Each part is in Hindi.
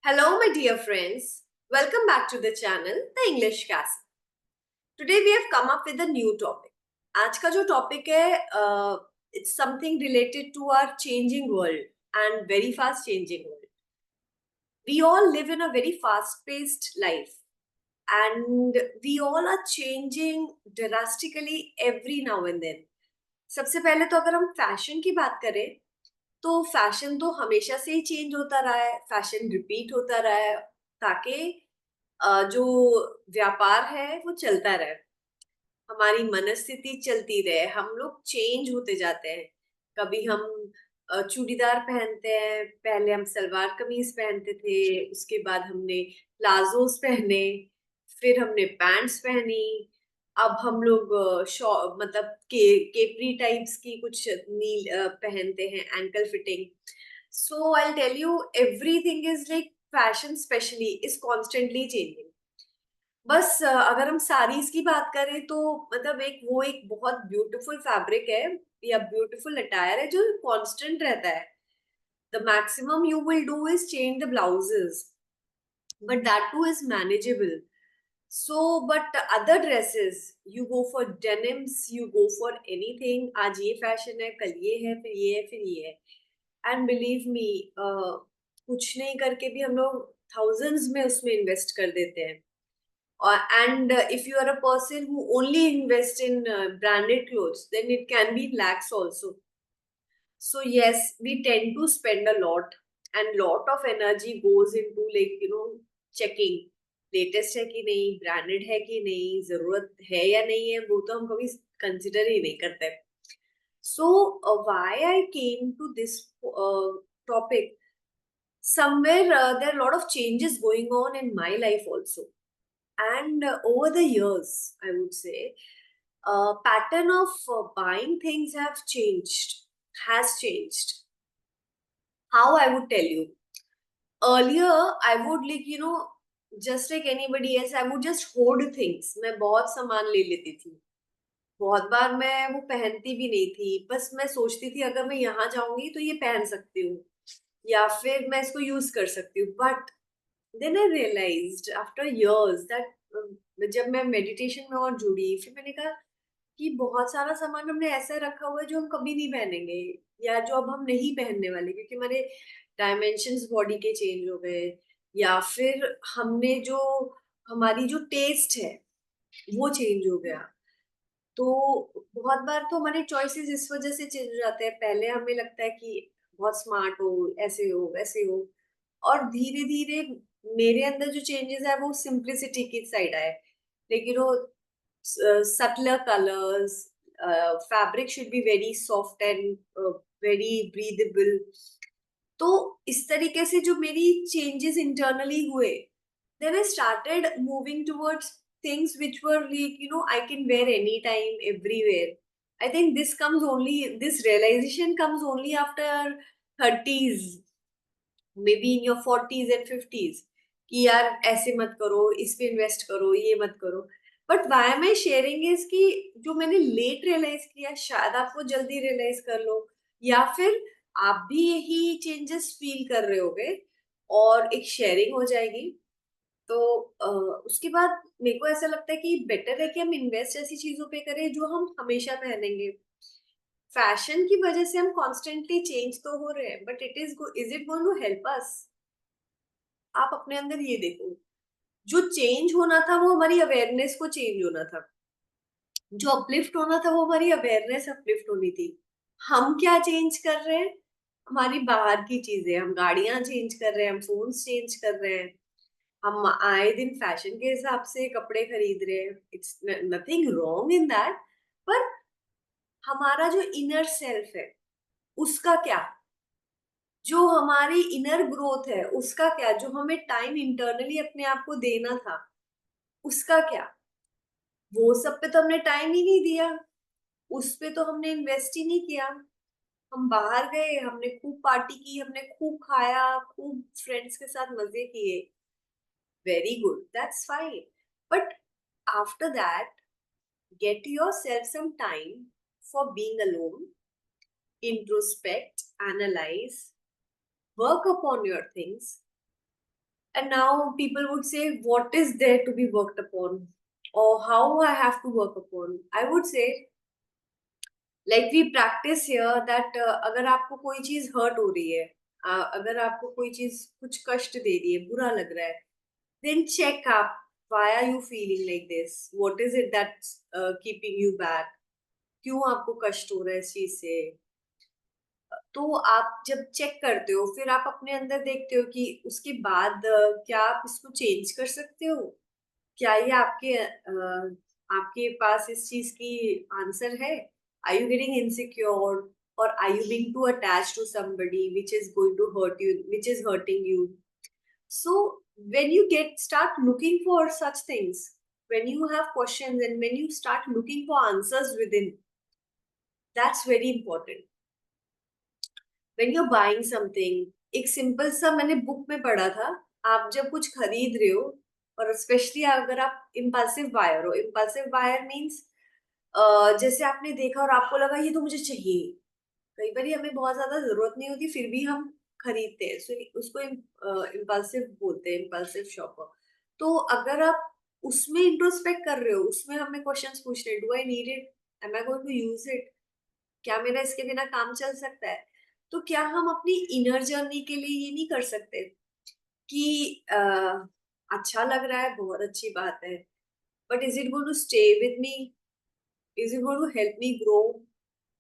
Hello, my dear friends. Welcome back to the channel, The English Castle. Today we have come up with a new topic. आज का जो टॉपिक है it's something related to our changing world and very fast changing world. We all live in a very fast-paced life and we all are changing drastically every now and then. सबसे पहले तो अगर हम फैशन की बात करें तो फैशन तो हमेशा से ही चेंज होता रहा है, फैशन रिपीट होता रहा है ताकि जो व्यापार है वो चलता रहे, हमारी मनस्थिति चलती रहे, हम लोग चेंज होते जाते हैं। कभी हम चूड़ीदार पहनते हैं, पहले हम सलवार कमीज पहनते थे, उसके बाद हमने प्लाजोस पहने, फिर हमने पैंट्स पहनी, अब हम लोग मतलब केपरी टाइप्स की कुछ नील पहनते हैं, ankle fitting. So I tell you everything is like fashion specially is constantly changing. बस अगर हम साड़ीज की बात करें तो मतलब एक बहुत ब्यूटीफुल फैब्रिक है या ब्यूटीफुल अटायर है जो कांस्टेंट रहता है। The maximum you will do is change the blouses, but that two is manageable. So but other dresses you go for denims, you go for anything. आज ये फैशन है, कल ये है, फिर ये है, फिर ये है। एंड बिलीव मी, कुछ नहीं करके भी हम लोग थाउजेंड्स में उसमें इन्वेस्ट कर देते हैं। And if you are a person who only invest in branded clothes, then it can be lakhs also. So yes, we tend to spend a lot, and lot of energy goes into checking latest है कि नहीं, branded है कि नहीं, जरूरत है या नहीं है, वो तो हम कभी consider ही नहीं करते। So why I came to this topic? Somewhere there are a lot of changes going on in my life also. And over the years, I would say, pattern of buying things has changed. How I would tell you. Earlier, I would just like anybody else, I would just hoard things. मैं बहुत सामान ले लेती थी। बहुत बार मैं वो पहनती भी नहीं थी। बस मैं सोचती थी अगर मैं यहाँ जाऊंगी तो ये पहन सकती हूँ या फिर मैं इसको यूज कर सकती हूँ। But then I realised after years that जब मैं मेडिटेशन में और जुड़ी, फिर मैंने कहा कि बहुत सारा सामान हमने ऐसा रखा हुआ है जो हम कभी नहीं पहनेंगे या जो अब हम नहीं पहनने वाले, क्योंकि हमारे डायमेंशंस बॉडी के चेंज हो गए या फिर हमने जो हमारी जो टेस्ट है वो चेंज हो गया। तो बहुत बार तो हमारे चॉइसेस इस वजह से चेंज हो जाते हैं। पहले हमें लगता है कि बहुत स्मार्ट हो, ऐसे हो, वैसे हो, और धीरे धीरे मेरे अंदर जो चेंजेस है वो सिंप्लिसिटी की साइड आए। लेकिन वो subtler colors, fabric should be very soft and very breathable। तो इस तरीके से जो मेरी चेंजेस इंटरनली हुए, then I started moving towards things which were like, I can wear anytime, everywhere. I think this realization comes only after 30s, maybe in your 40s and 50s, कि यार ऐसे मत करो, इस पे इन्वेस्ट करो, ये मत करो। But why am I sharing is कि जो मैंने लेट रियलाइज किया शायद आप वो जल्दी रियलाइज कर लो, या फिर आप भी यही चेंजेस फील कर रहे होगे और एक शेयरिंग हो जाएगी। तो उसके बाद मेरे को ऐसा लगता है कि बेटर है कि हम इन्वेस्ट ऐसी चीजों पे करें जो हम हमेशा पहनेंगे। फैशन की वजह से हम कॉन्स्टेंटली चेंज तो हो रहे हैं, but is it going to help us? आप अपने अंदर ये देखो, जो चेंज होना था वो हमारी अवेयरनेस को चेंज होना था, जो अपलिफ्ट होना था वो हमारी अवेयरनेस अपलिफ्ट होनी थी। हम क्या चेंज कर रहे हैं? हमारी बाहर की चीजें, हम गाड़ियां चेंज कर रहे हैं, हम फोन्स चेंज कर रहे हैं, हम आए दिन फैशन के हिसाब से कपड़े खरीद रहे हैं। It's nothing wrong in that, पर हमारा जो इनर सेल्फ है उसका क्या? जो हमारी इनर ग्रोथ है उसका क्या? जो हमें टाइम इंटरनली अपने आप को देना था उसका क्या? वो सब पे तो हमने टाइम ही नहीं दिया, उस पे तो हमने इन्वेस्ट ही नहीं किया। हम बाहर गए, हमने खूब पार्टी की, हमने खूब खाया, खूब फ्रेंड्स के साथ मजे किए। Very good, that's fine, but after that get yourself some time for being alone, introspect, analyze, work upon your things, And now people would say, what is there to be worked upon? Or how I have to work upon? I would say, like we practice here that अगर आपको कोई चीज हर्ट हो रही है, अगर आपको कोई चीज कुछ कष्ट दे रही है, बुरा लग रहा है, then check up. Why are you feeling like this? What is it that's keeping you back? क्यों आपको कष्ट हो रहा है इस चीज से? तो आप जब चेक करते हो, फिर आप अपने अंदर देखते हो कि उसके बाद क्या आप इसको चेंज कर सकते हो? क्या ये आपके पास इस चीज की आंसर है? आर यू गेटिंग इनसिक्योर, और are you being too attach to somebody which is going to hurt you, which is hurting you? So when you start looking for such things, when you have questions and when you start looking for answers within, that's very important. When you're buying something, एक सिंपल सा मैंने बुक में पढ़ा था, आप जब कुछ खरीद रहे हो, और स्पेशली अगर आप इम्पल्सिव बायर हो, इम्पल्सिव बायर मीन्स जैसे आपने देखा और आपको लगा ये तो मुझे चाहिए। कई बार हमें बहुत ज्यादा जरूरत नहीं होती, फिर भी हम खरीदते हैं, सो उसको इम्पल्सिव बोलते हैं, इम्पल्सिव शॉपर। तो अगर आप उसमें इंट्रोस्पेक्ट कर रहे हो, उसमें हमें क्वेश्चंस पूछ रहे हैं, do I need it, am I going to use it, क्या मेरा इसके बिना काम चल सकता है? तो क्या हम अपनी इनर जर्नी के लिए ये नहीं कर सकते कि अच्छा लग रहा है, बहुत अच्छी बात है, but is it going to stay with me, is it going to help me grow?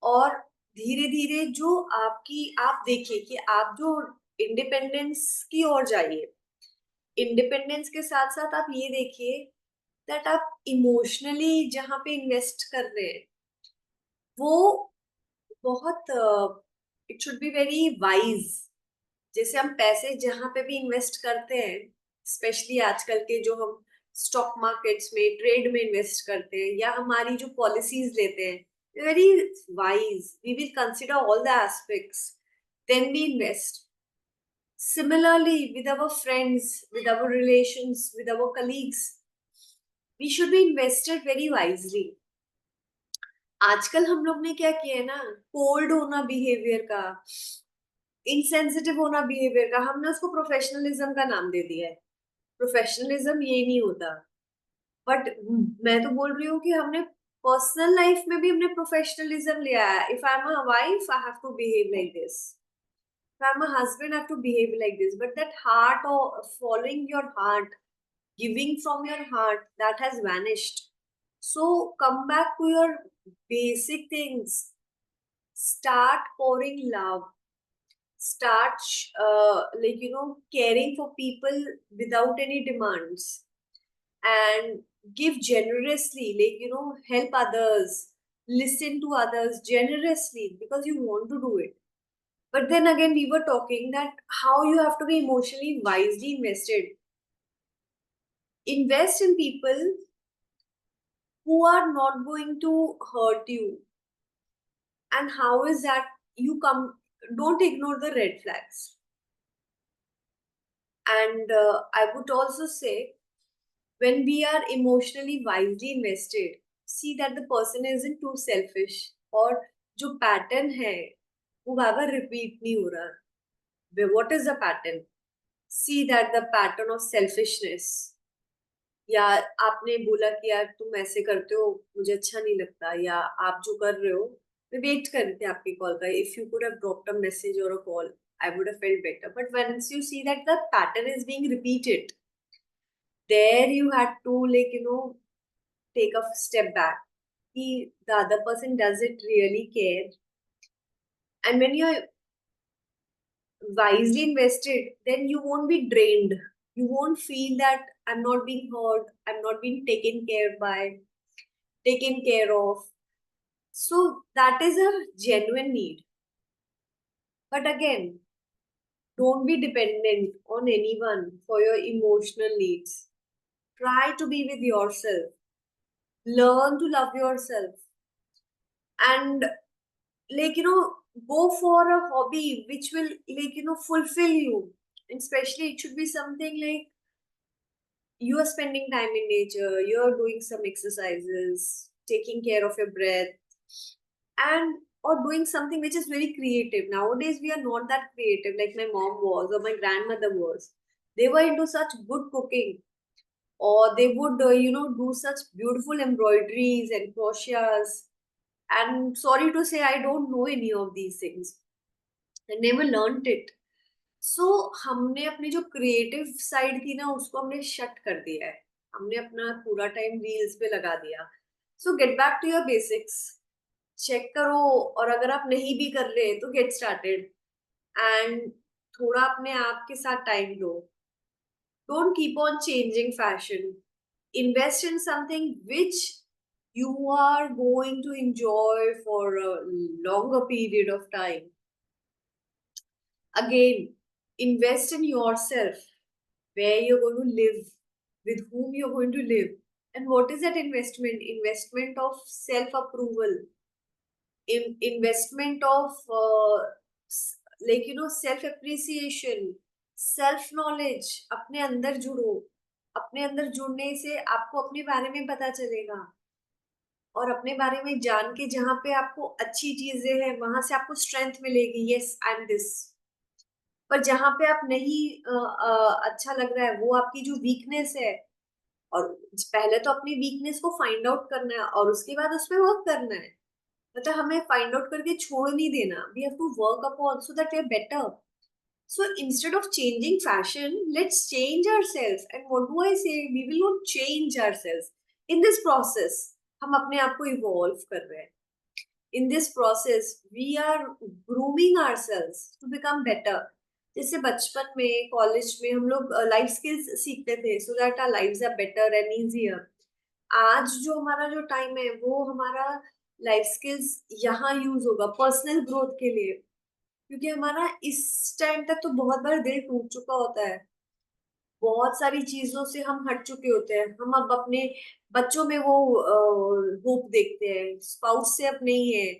और धीरे धीरे जो आप देखिए कि आप जो इंडिपेंडेंस की ओर जाइए, इंडिपेंडेंस के साथ साथ आप ये देखिए दैट आप इमोशनली जहाँ पे इन्वेस्ट कर रहे हैं, वो बहुत it should be very wise. जैसे हम पैसे जहां पे भी इन्वेस्ट करते हैं, स्पेशली आजकल के जो हम स्टॉक मार्केट्स में, ट्रेड में इन्वेस्ट करते हैं, या हमारी जो पॉलिसीज लेते हैं, very wise, we will consider all the aspects, then we invest. Similarly, with our friends, with our relations, with our colleagues, we should be invested very wisely. आजकल हम लोग ने क्या किया है ना, कोल्ड होना बिहेवियर का, इनसेंसिटिव होना बिहेवियर का, हमने उसको प्रोफेशनलिज्म का नाम दे दिया है। प्रोफेशनलिज्म ये नहीं होता, बट मैं तो बोल रही हूँ कि हमने पर्सनल लाइफ में भी हमने प्रोफेशनलिज्म लिया है। If I am a wife, I have to behave like this, if I am a husband, I have to behave like this, but that heart, और following your heart, giving from your heart, that has vanished. So come back to your basic things. Start pouring love. Start caring for people without any demands, and give generously, help others, listen to others generously because you want to do it. But then again, we were talking that how you have to be emotionally wisely invested. Invest in people who are not going to hurt you. And how is that? You come, don't ignore the red flags. And I would also say, when we are emotionally wisely invested, see that the person isn't too selfish, और जो पैटर्न है वो बार बार रिपीट नहीं हो रहा। What is the pattern? See that the pattern of selfishness, या आपने बोला कि यार तुम ऐसे करते हो, मुझे अच्छा नहीं लगता, या आप जो कर रहे हो, मैं वेट कर रही थी आपकी कॉल का, if you could have dropped a message और a call, I would have felt better. But once you see that the pattern is being repeated, there you had to, take a step back. The other person, does it really care? And when you're wisely invested, then you won't be drained. You won't feel that I'm not being heard, I'm not being taken care of. So that is a genuine need. But again, don't be dependent on anyone for your emotional needs. Try to be with yourself. Learn to love yourself. And go for a hobby which will fulfill you. And especially it should be something like you are spending time in nature, you are doing some exercises, taking care of your breath, and or doing something which is very creative. Nowadays we are not that creative like my mom was or my grandmother was. They were into such good cooking, or they would, do such beautiful embroideries and crochets. And sorry to say, I don't know any of these things. I never learned it. सो हमने अपनी जो क्रिएटिव साइड थी ना उसको हमने शट कर दिया है. हमने अपना पूरा टाइम रील्स पे लगा दिया. So get back to your basics. Check करो, और अगर आप नहीं भी कर रहे तो गेट स्टार्टेड. एंड थोड़ा अपने आप के साथ टाइम दो. Don't keep on changing fashion. Invest in something which you are going to enjoy for a longer period of time. Again, invest in yourself, where you're going to live, with whom you're going to live. And what is that investment? Investment of self approval, investment of self appreciation, self knowledge. अपने अंदर जुड़ो. अपने अंदर जुड़ने से आपको अपने बारे में पता चलेगा, और अपने बारे में जान के जहाँ पे आपको अच्छी चीजें हैं वहां से आपको स्ट्रेंथ मिलेगी. Yes, I am this. पर जहाँ पे आप नहीं अच्छा लग रहा है, वो आपकी जो वीकनेस है. और पहले तो अपनी वीकनेस को फाइंड आउट करना है और उसके बाद उस पर वर्क करना है. मतलब हमें फाइंड आउट करके छोड़ नहीं देना. We have to work upon so that we are better. So instead of changing fashion, let's change ourselves. And what do I say, we will not change ourselves. In this process हम अपने आप को इवॉल्व कर रहे हैं. In this process we are grooming ourselves to become better. जैसे बचपन में, कॉलेज में हम लोग लाइफ स्किल्स सीखते थे so that our lives are better and easier. आज जो हमारा जो टाइम है वो हमारा लाइफ स्किल्स यहाँ यूज होगा पर्सनल ग्रोथ के लिए. क्योंकि हमारा इस टाइम तक तो बहुत बार दिल टूट चुका होता है. बहुत सारी चीजों से हम हट चुके होते हैं. हम अब अपने बच्चों में वो होप देखते हैं. स्पाउस से अब नहीं है,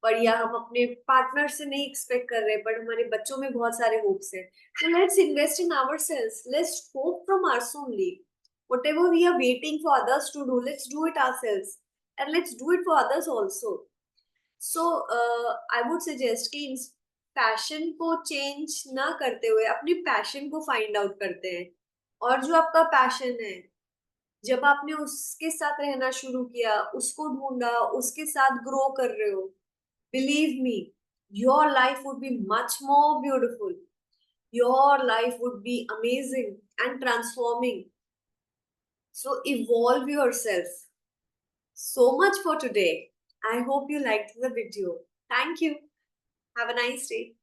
पर या हम अपने पार्टनर से नहीं एक्सपेक्ट कर रहे, बट हमारे बच्चों में बहुत सारे होप्स हैं. So let's invest in ourselves. Let's hope from us only. Whatever we are waiting for others to do, let's do it ourselves. And let's do it for others also. So I would suggest कि पैशन को चेंज ना करते हुए अपनी पैशन को फाइंड आउट करते हैं. और जो आपका पैशन है, जब आपने उसके साथ रहना शुरू किया, उसको ढूंढा, उसके साथ ग्रो कर रहे हो, believe me, your life would be much more beautiful. Your life would be amazing and transforming. So evolve yourself. So much for today. I hope you liked the video. Thank you. Have a nice day.